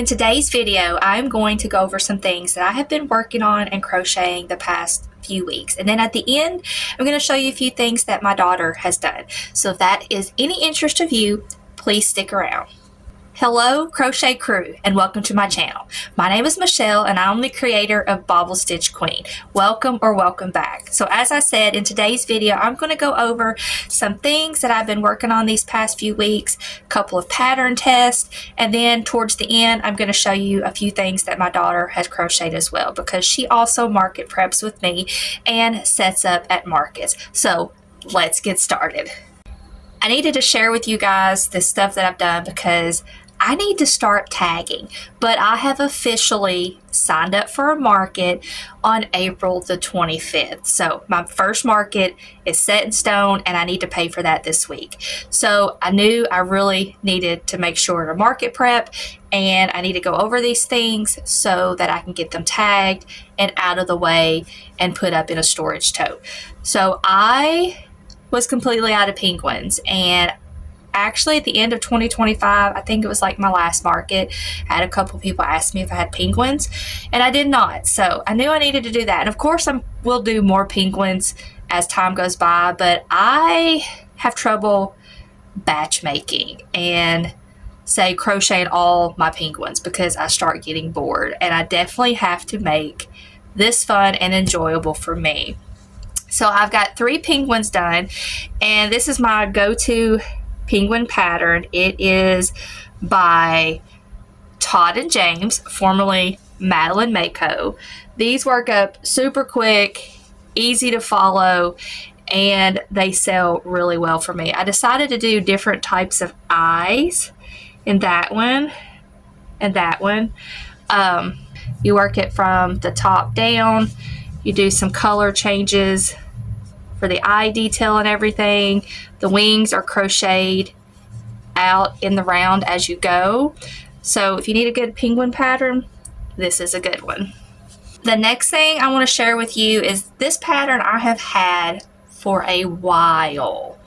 in today's video, I'm going to go over some things that I have been working on and crocheting the past few weeks. And then at the end, I'm going to show you a few things that my daughter has done. So if that is any interest of you, please stick around. Hello crochet crew, and welcome to my channel. My name is Michelle and I'm the creator of Bobble Stitch Queen. Welcome or welcome back. So as I said, in today's video I'm going to go over some things that I've been working on these past few weeks, a couple of pattern tests, and then towards the end I'm going to show you a few things that my daughter has crocheted as well, because she also market preps with me and sets up at markets. So let's get started. I needed to share with you guys the stuff that I've done because I need to start tagging, but I have officially signed up for a market on April the 25th. So my first market is set in stone and I need to pay for that this week. So I knew I really needed to make sure to market prep, and I need to go over these things so that I can get them tagged and out of the way and put up in a storage tote. So I was completely out of penguins, and actually at the end of 2025, I think it was like my last market, I had a couple people ask me if I had penguins, and I did not. So I knew I needed to do that. And of course I will do more penguins as time goes by, but I have trouble batch making and say crocheting all my penguins because I start getting bored, and I definitely have to make this fun and enjoyable for me. So I've got 3 penguins done, and this is my go-to penguin pattern. It is by Todd and James, formerly Madeline Mako. These work up super quick, easy to follow, and they sell really well for me. I decided to do different types of eyes in that one and that one. You work it from the top down. You do some color changes for the eye detail and everything. The wings are crocheted out in the round as you go. So if you need a good penguin pattern, this is a good one. The next thing I want to share with you is this pattern I have had for a while,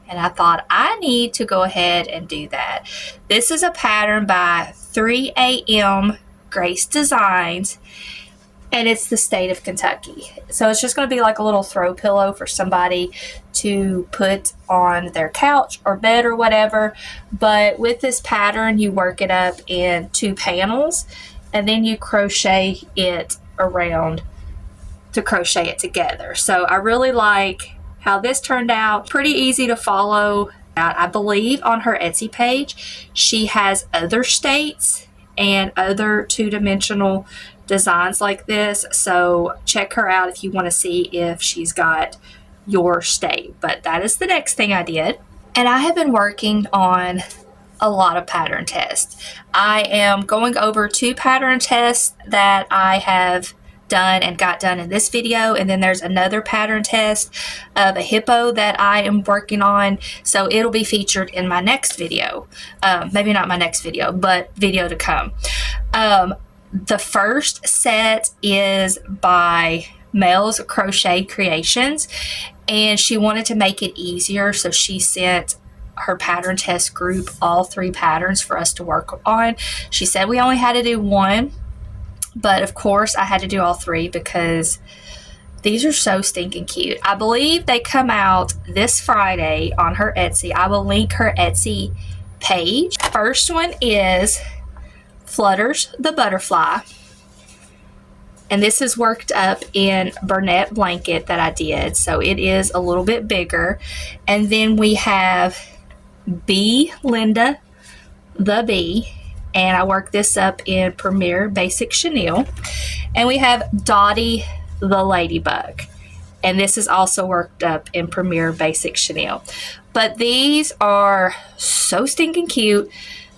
and I thought I need to go ahead and do that. This is a pattern by 3 a.m. Grace Designs, and it's the state of Kentucky. So it's just going to be like a little throw pillow for somebody to put on their couch or bed or whatever. But with this pattern, you work it up in 2 panels, and then you crochet it around to crochet it together. So I really like how this turned out. Pretty easy to follow. I believe on her Etsy page, she has other states and other 2-dimensional designs like this, so check her out if you want to see if she's got your state. But that is the next thing I did, and I have been working on a lot of pattern tests. I am going over 2 pattern tests that I have done and got done in this video, and then there's another pattern test of a hippo that I am working on, so it'll be featured in my next video. Maybe not my next video, but video to come. The first set is by Mel's Crochet Creations, and she wanted to make it easier, so she sent her pattern test group all 3 patterns for us to work on. She said we only had to do 1, but of course I had to do all 3 because these are so stinking cute. I believe they come out this Friday on her Etsy. I will link her Etsy page. First one is Flutters the Butterfly, and this is worked up in Burnett blanket that I did, so it is a little bit bigger. And then we have Bee Linda the Bee, and I worked this up in Premier Basic Chenille. And we have Dottie the Ladybug, and this is also worked up in Premier Basic Chenille. But these are so stinking cute,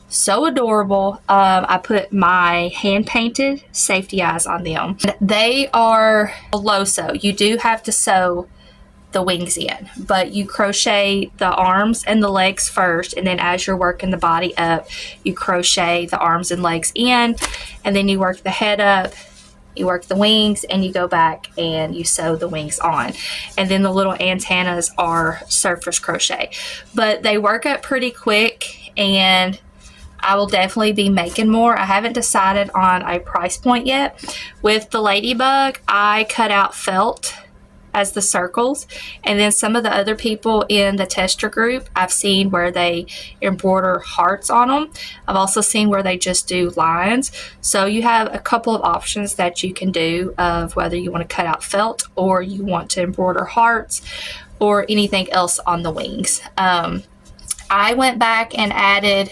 so adorable. I put my hand-painted safety eyes on them. They are low sew. You do have to sew the wings in, but you crochet the arms and the legs first, and then as you're working the body up, you crochet the arms and legs in, and then you work the head up, you work the wings, and you go back and you sew the wings on. And then the little antennas are surface crochet, but they work up pretty quick, and I will definitely be making more. I haven't decided on a price point yet. With the ladybug, I cut out felt as the circles, and then some of the other people in the tester group, I've seen where they embroider hearts on them. I've also seen where they just do lines. So you have a couple of options that you can do of whether you want to cut out felt or you want to embroider hearts or anything else on the wings. I went back and added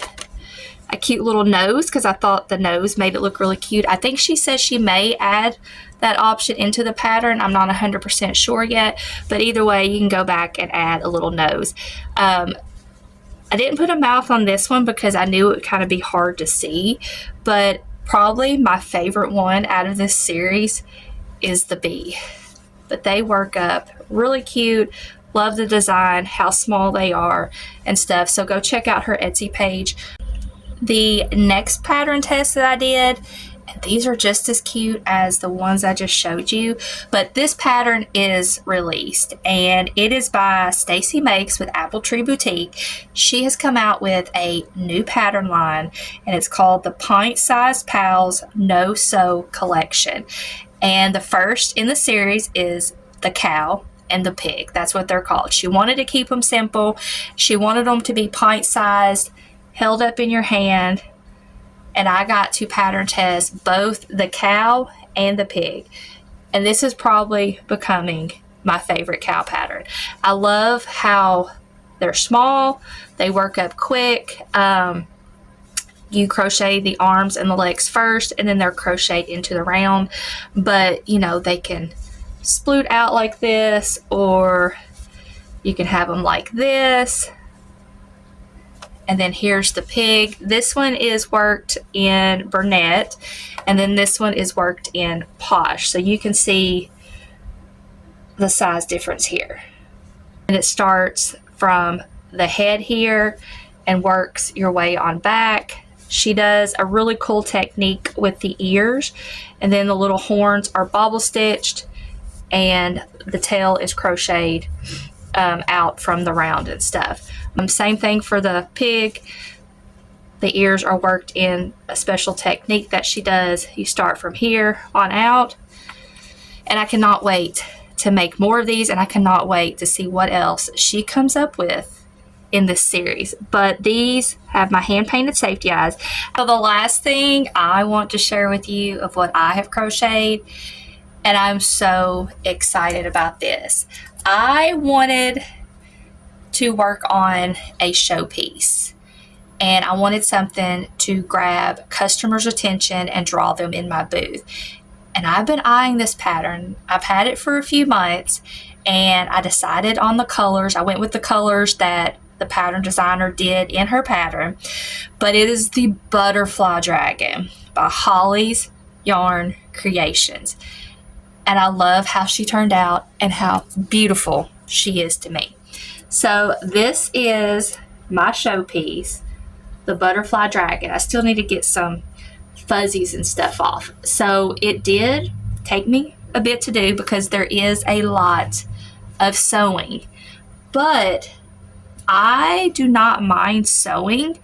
a cute little nose because I thought the nose made it look really cute. I think she says she may add that option into the pattern. I'm not 100% sure yet, but either way, you can go back and add a little nose. I didn't put a mouth on this one because I knew it would kind of be hard to see, but probably my favorite one out of this series is the bee. But they work up really cute. Love the design, how small they are and stuff. So go check out her Etsy page. The next pattern test that I did, and these are just as cute as the ones I just showed you, but this pattern is released and it is by Stacy Makes with Apple Tree Boutique. She has come out with a new pattern line and it's called the Pint-sized Pals No Sew Collection. And the first in the series is the cow and the pig. That's what they're called. She wanted to keep them simple. She wanted them to be pint-sized, held up in your hand, and I got to pattern test both the cow and the pig, and this is probably becoming my favorite cow pattern. I love how they're small, they work up quick. You crochet the arms and the legs first and then they're crocheted into the round, but you know, they can sploot out like this or you can have them like this. And then here's the pig. This one is worked in Burnett, and then this one is worked in Posh. So you can see the size difference here. And it starts from the head here and works your way on back. She does a really cool technique with the ears, and then the little horns are bobble stitched, and the tail is crocheted out from the round and stuff. Same thing for the pig. The ears are worked in a special technique that she does. You start from here on out, and I cannot wait to make more of these, and I cannot wait to see what else she comes up with in this series. But these have my hand painted safety eyes. So the last thing I want to share with you of what I have crocheted, and I'm so excited about this. I wanted to work on a showpiece, and I wanted something to grab customers' attention and draw them in my booth. And I've been eyeing this pattern. I've had it for a few months, and I decided on the colors. I went with the colors that the pattern designer did in her pattern, but it is the Butterfly Dragon by Holly's Yarn Creations. And I love how she turned out and how beautiful she is to me. So this is my showpiece, the Butterfly Dragon. I still need to get some fuzzies and stuff off. So it did take me a bit to do because there is a lot of sewing, but I do not mind sewing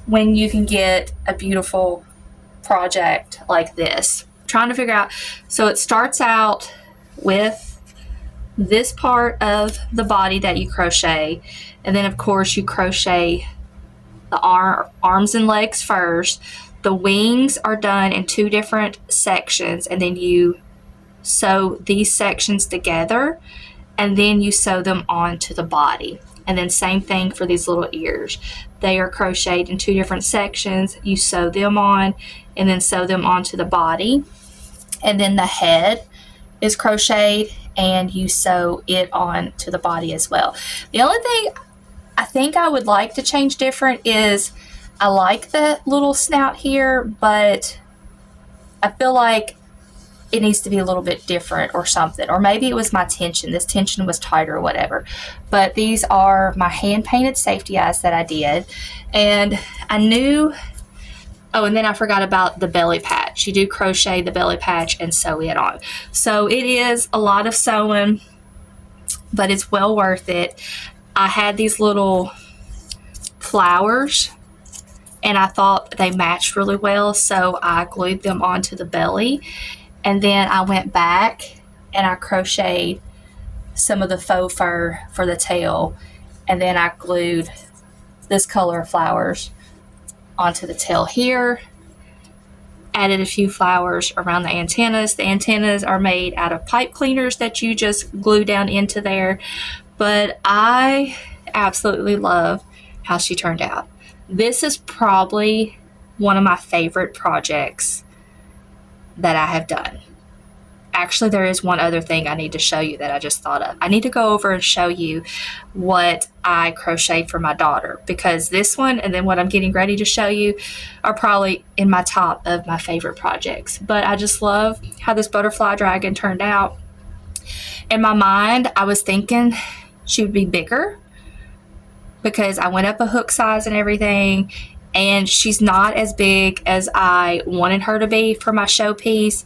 when you can get a beautiful project like this. I'm trying to figure out, so it starts out with this part of the body that you crochet, and then of course you crochet the arms and legs first. The wings are done in two different sections, and then you sew these sections together, and then you sew them onto the body. And then same thing for these little ears. They are crocheted in two different sections. You sew them on and then sew them onto the body. And then the head is crocheted and you sew it on to the body as well. The only thing I think I would like to change different is I like the little snout here, but I feel like it needs to be a little bit different or something. Or maybe it was my tension. This tension was tighter or whatever. But these are my hand-painted safety eyes that I did. And I knew... Oh, and then I forgot about the belly patch. You do crochet the belly patch and sew it on. So it is a lot of sewing, but it's well worth it. I had these little flowers and I thought they matched really well, so I glued them onto the belly. And then I went back and I crocheted some of the faux fur for the tail, and then I glued this color of flowers onto the tail here. Added a few flowers around the antennas. The antennas are made out of pipe cleaners that you just glue down into there. But I absolutely love how she turned out. This is probably one of my favorite projects that I have done. Actually, there is one other thing I need to show you that I just thought of. I need to go over and show you what I crocheted for my daughter, because this one and then what I'm getting ready to show you are probably in my top of my favorite projects. But I just love how this butterfly dragon turned out. In my mind, I was thinking she would be bigger because I went up a hook size and everything, and she's not as big as I wanted her to be for my showpiece.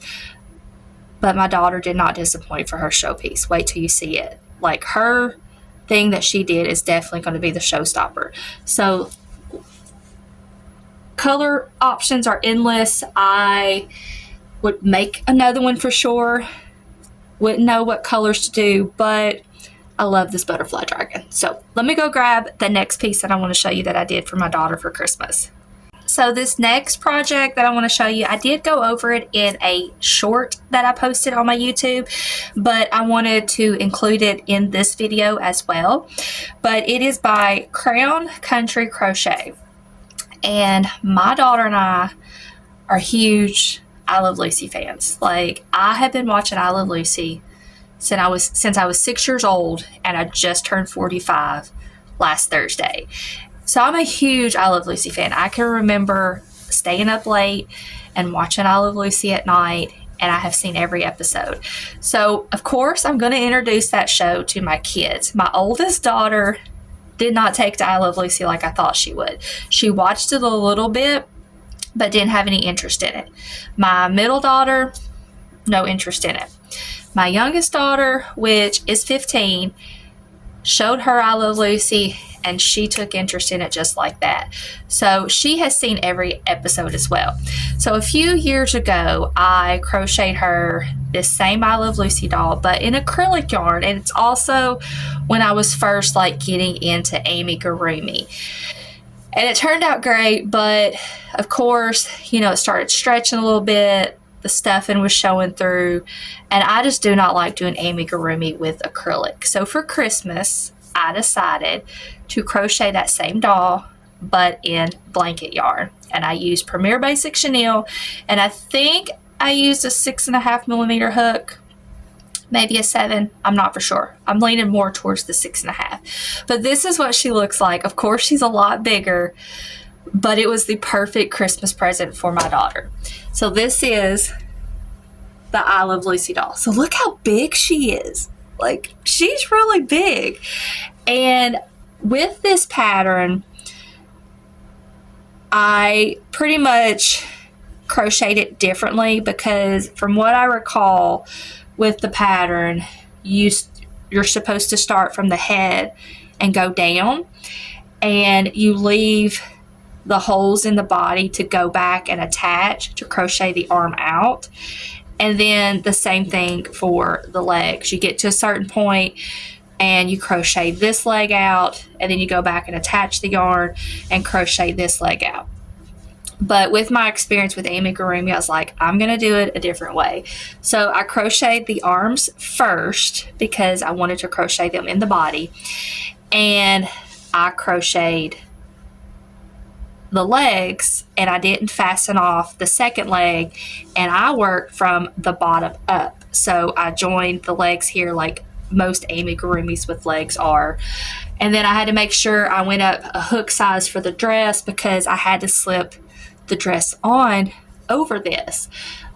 But my daughter did not disappoint for her showpiece. Wait till you see it. Like, her thing that she did is definitely going to be the showstopper. So color options are endless. I would make another one for sure. Wouldn't know what colors to do, but I love this butterfly dragon. So let me go grab the next piece that I want to show you that I did for my daughter for Christmas. So this next project that I want to show you, I did go over it in a short that I posted on my YouTube, but I wanted to include it in this video as well. But it is by Crown Country Crochet. And my daughter and I are huge I Love Lucy fans. Like, I have been watching I Love Lucy since I was 6 years old, and I just turned 45 last Thursday. So I'm a huge I Love Lucy fan. I can remember staying up late and watching I Love Lucy at night, and I have seen every episode. So, of course, I'm going to introduce that show to my kids. My oldest daughter did not take to I Love Lucy like I thought she would. She watched it a little bit, but didn't have any interest in it. My middle daughter, no interest in it. My youngest daughter, which is 15, showed her I Love Lucy, and she took interest in it just like that. So she has seen every episode as well. So a few years ago, I crocheted her this same I Love Lucy doll, but in acrylic yarn. And it's also when I was first getting into amigurumi. And it turned out great, but of course, it started stretching a little bit. The stuffing was showing through, and I just do not like doing amigurumi with acrylic. So for Christmas, I decided to crochet that same doll, but in blanket yarn. And I used Premier Basic Chenille, and I think I used a 6.5 millimeter hook, maybe a 7. I'm not for sure. I'm leaning more towards the 6.5. But this is what she looks like. Of course, she's a lot bigger, but it was the perfect Christmas present for my daughter. So this is the I Love Lucy doll. So look how big she is. Like, she's really big. And with this pattern, I pretty much crocheted it differently, because from what I recall with the pattern, you're supposed to start from the head and go down, and you leave the holes in the body to go back and attach to crochet the arm out. And then the same thing for the legs. You get to a certain point and you crochet this leg out, and then you go back and attach the yarn and crochet this leg out. But with my experience with amigurumi, I was like, I'm going to do it a different way. So I crocheted the arms first because I wanted to crochet them in the body. And I crocheted the legs, and I didn't fasten off the second leg, and I worked from the bottom up. So I joined the legs here like most amigurumis with legs are. And then I had to make sure I went up a hook size for the dress, because I had to slip the dress on over this.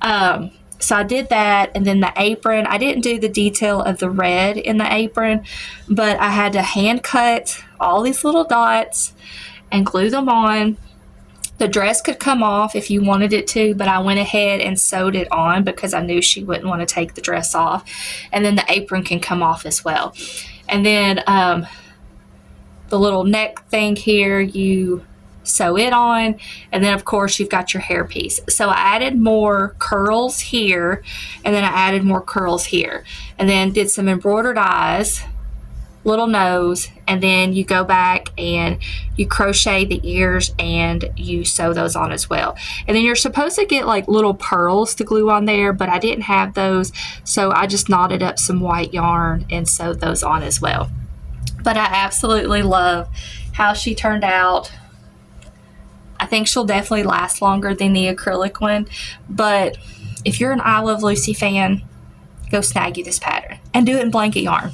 So I did that. And then the apron, I didn't do the detail of the red in the apron, but I had to hand cut all these little dots and glue them on. The dress could come off if you wanted it to, but I went ahead and sewed it on because I knew she wouldn't want to take the dress off. And then the apron can come off as well. And then the little neck thing here, you sew it on, and then of course you've got your hairpiece. So I added more curls here, and then I added more curls here, and then did some embroidered eyes, little nose, and then you go back and you crochet the ears and you sew those on as well. And then you're supposed to get like little pearls to glue on there, but I didn't have those, so I just knotted up some white yarn and sewed those on as well. But I absolutely love how she turned out. I think she'll definitely last longer than the acrylic one, but if you're an I Love Lucy fan, go snag you this pattern and do it in blanket yarn.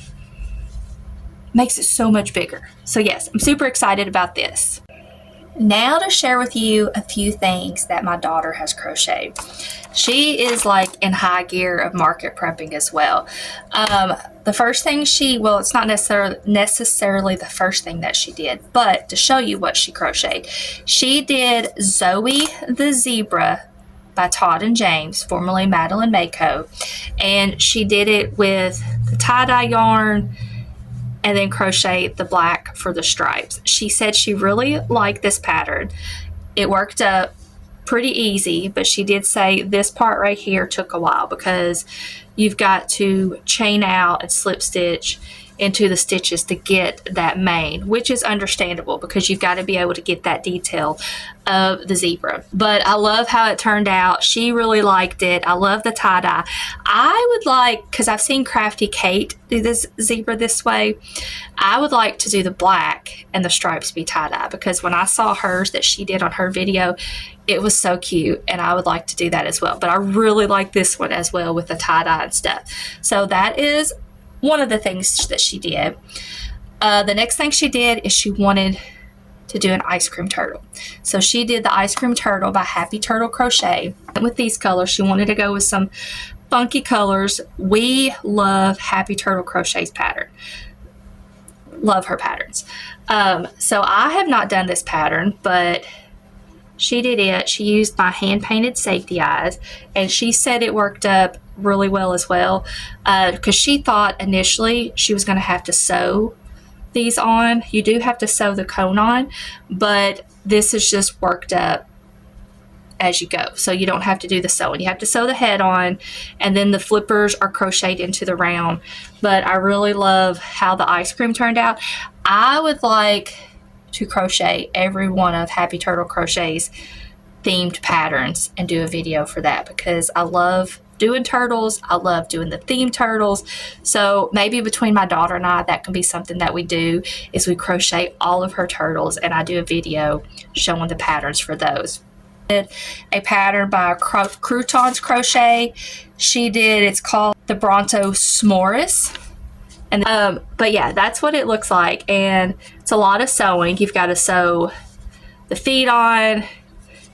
Makes it so much bigger. So yes, I'm super excited about this. Now to share with you a few things that my daughter has crocheted. She is like in high gear of market prepping as well. The first thing well, it's not necessarily the first thing that she did, but to show you what she crocheted, she did Zoe the Zebra by Todd and James, formerly Madeline Mako, and she did it with the tie-dye yarn and then crochet the black for the stripes. She said she really liked this pattern. It worked up pretty easy, but she did say this part right here took a while because you've got to chain out and slip stitch into the stitches to get that mane, which is understandable because you've got to be able to get that detail of the zebra. But I love how it turned out. She really liked it. I love the tie-dye. I would like, because I've seen Crafty Kate do this zebra this way, I would like to do the black and the stripes be tie-dye, because when I saw hers that she did on her video, it was so cute, and I would like to do that as well. But I really like this one as well with the tie-dye and stuff. So that is one of the things that she did. The next thing she did is she wanted to do an ice cream turtle. So she did the ice cream turtle by Happy Turtle Crochet. And with these colors, she wanted to go with some funky colors. We love Happy Turtle Crochet's pattern. Love her patterns. So I have not done this pattern, but she did it. She used my hand-painted safety eyes, and she said it worked up really well as well, because she thought initially she was going to have to sew these on. You do have to sew the cone on, but this is just worked up as you go, so you don't have to do the sewing. You have to sew the head on, and then the flippers are crocheted into the round. But I really love how the ice cream turned out. I would like to crochet every one of Happy Turtle Crochet's themed patterns and do a video for that, because I love doing turtles. I love doing the themed turtles. So maybe between my daughter and I, that can be something that we do, is we crochet all of her turtles, and I do a video showing the patterns for those. A pattern by Croutons Crochet. She did, it's called the Bronto S'mores. And but yeah, that's what it looks like, and it's a lot of sewing. You've got to sew the feet on,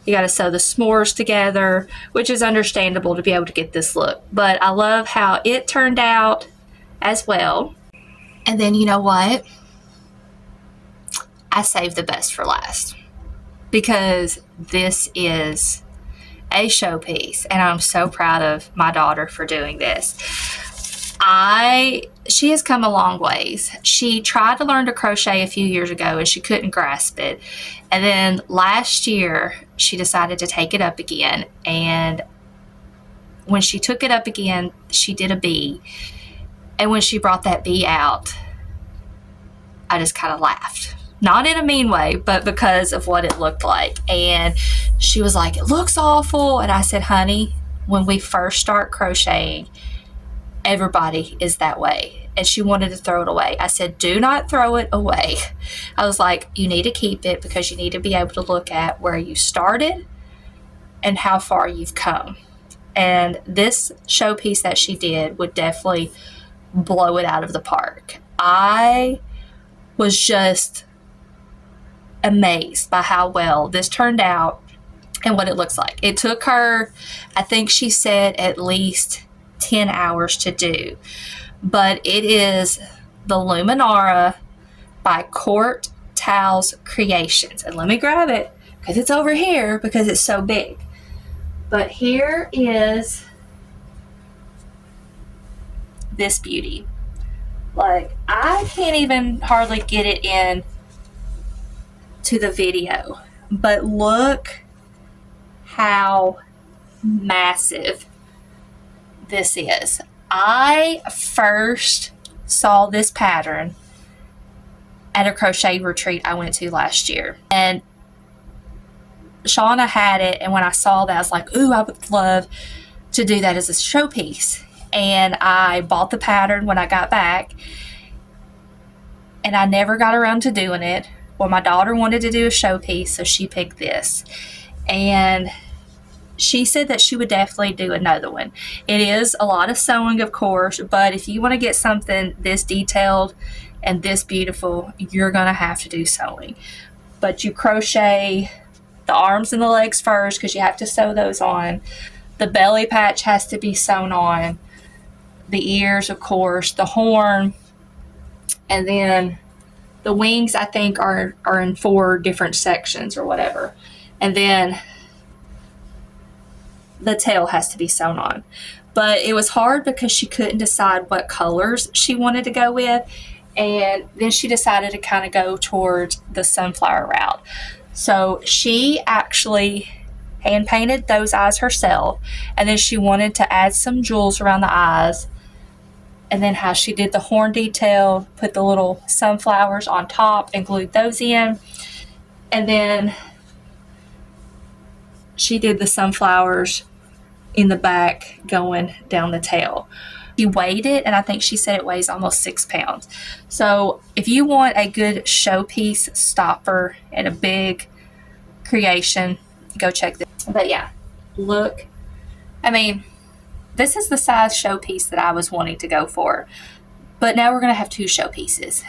you got to sew the s'mores together, which is understandable to be able to get this look. But I love how it turned out as well. And then you know what? I saved the best for last, because this is a showpiece, and I'm so proud of my daughter for doing this. She has come a long ways. She tried to learn to crochet a few years ago and she couldn't grasp it. And then last year she decided to take it up again. And when she took it up again, she did a bee. And when she brought that bee out, I just kind of laughed. Not in a mean way, but because of what it looked like. And she was like, "It looks awful." And I said, "Honey, when we first start crocheting, everybody is that way." And she wanted to throw it away. I said, "Do not throw it away." I was like, "You need to keep it, because you need to be able to look at where you started and how far you've come." And this showpiece that she did would definitely blow it out of the park. I was just amazed by how well this turned out and what it looks like. It took her, I think she said, at least 10 hours to do, but it is the Luminara by Court Towels Creations. And let me grab it, because it's over here because it's so big. But here is this beauty. Like, I can't even hardly get it in to the video. but look how massive this is. I first saw this pattern at a crochet retreat I went to last year, and Shauna had it, and when I saw that, I was like, ooh, I would love to do that as a showpiece. And I bought the pattern when I got back, and I never got around to doing it. Well, my daughter wanted to do a showpiece, so she picked this, and she said that she would definitely do another one. It is a lot of sewing, of course, but if you want to get something this detailed and this beautiful, you're going to have to do sewing. But you crochet the arms and the legs first, because you have to sew those on. The belly patch has to be sewn on. The ears, of course, the horn, and then the wings, I think, are in 4 different sections or whatever. And then the tail has to be sewn on. But it was hard because she couldn't decide what colors she wanted to go with. And then she decided to kind of go towards the sunflower route. So she actually hand painted those eyes herself, and then she wanted to add some jewels around the eyes, and then how she did the horn detail, put the little sunflowers on top and glued those in, and then she did the sunflowers in the back going down the tail. She weighed it, and I think she said it weighs almost 6 pounds. So if you want a good showpiece stopper and a big creation, go check this. But yeah, look, I mean, this is the size showpiece that I was wanting to go for. But now we're going to have 2 showpieces.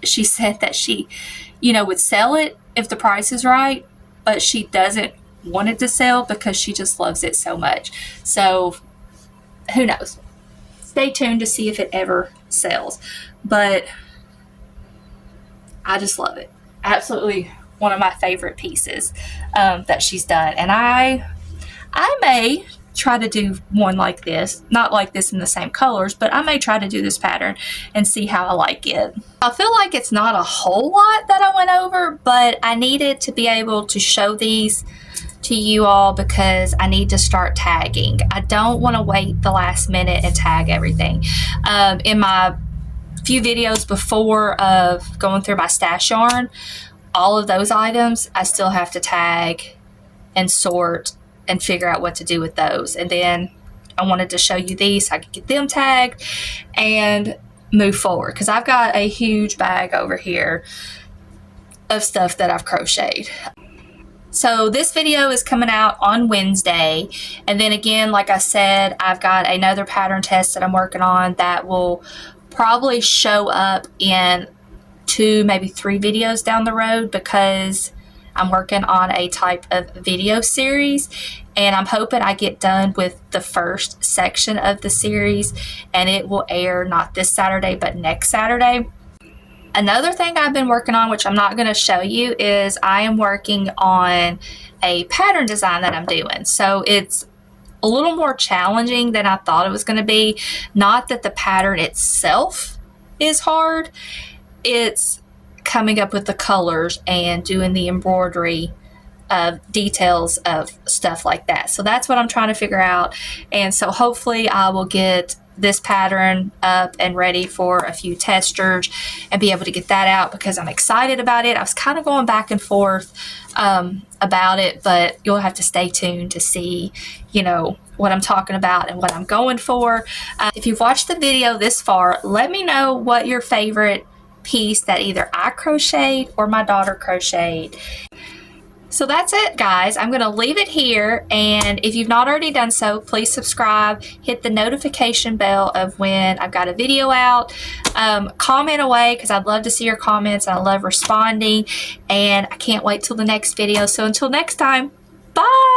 She said that she, would sell it if the price is right, but she doesn't want it to sell because she just loves it so much. So who knows? Stay tuned to see if it ever sells. But I just love it. Absolutely one of my favorite pieces that she's done. And I may try to do one like this, not like this in the same colors, but I may try to do this pattern and see how I like it. I feel like it's not a whole lot that I went over, but I needed to be able to show these to you all because I need to start tagging. I don't want to wait the last minute and tag everything. In my few videos before of going through my stash yarn, all of those items I still have to tag and sort and figure out what to do with those. And then I wanted to show you these so I could get them tagged and move forward, because I've got a huge bag over here of stuff that I've crocheted. So this video is coming out on Wednesday, and then again, like I said, I've got another pattern test that I'm working on that will probably show up in 2, maybe 3 videos down the road, because I'm working on a type of video series, and I'm hoping I get done with the first section of the series, and it will air not this Saturday but next Saturday. Another thing I've been working on, which I'm not going to show you, is I am working on a pattern design that I'm doing. So it's a little more challenging than I thought it was going to be. Not that the pattern itself is hard. It's coming up with the colors and doing the embroidery of details of stuff like that. So that's what I'm trying to figure out. And so hopefully I will get this pattern up and ready for a few testers and be able to get that out, because I'm excited about it. I was kind of going back and forth about it, but you'll have to stay tuned to see, what I'm talking about and what I'm going for. If you've watched the video this far, let me know what your favorite piece that either I crocheted or my daughter crocheted. So that's it, guys. I'm going to leave it here, and if you've not already done so, please subscribe, hit the notification bell of when I've got a video out. Comment away, because I'd love to see your comments, and I love responding, and I can't wait till the next video. So until next time, bye!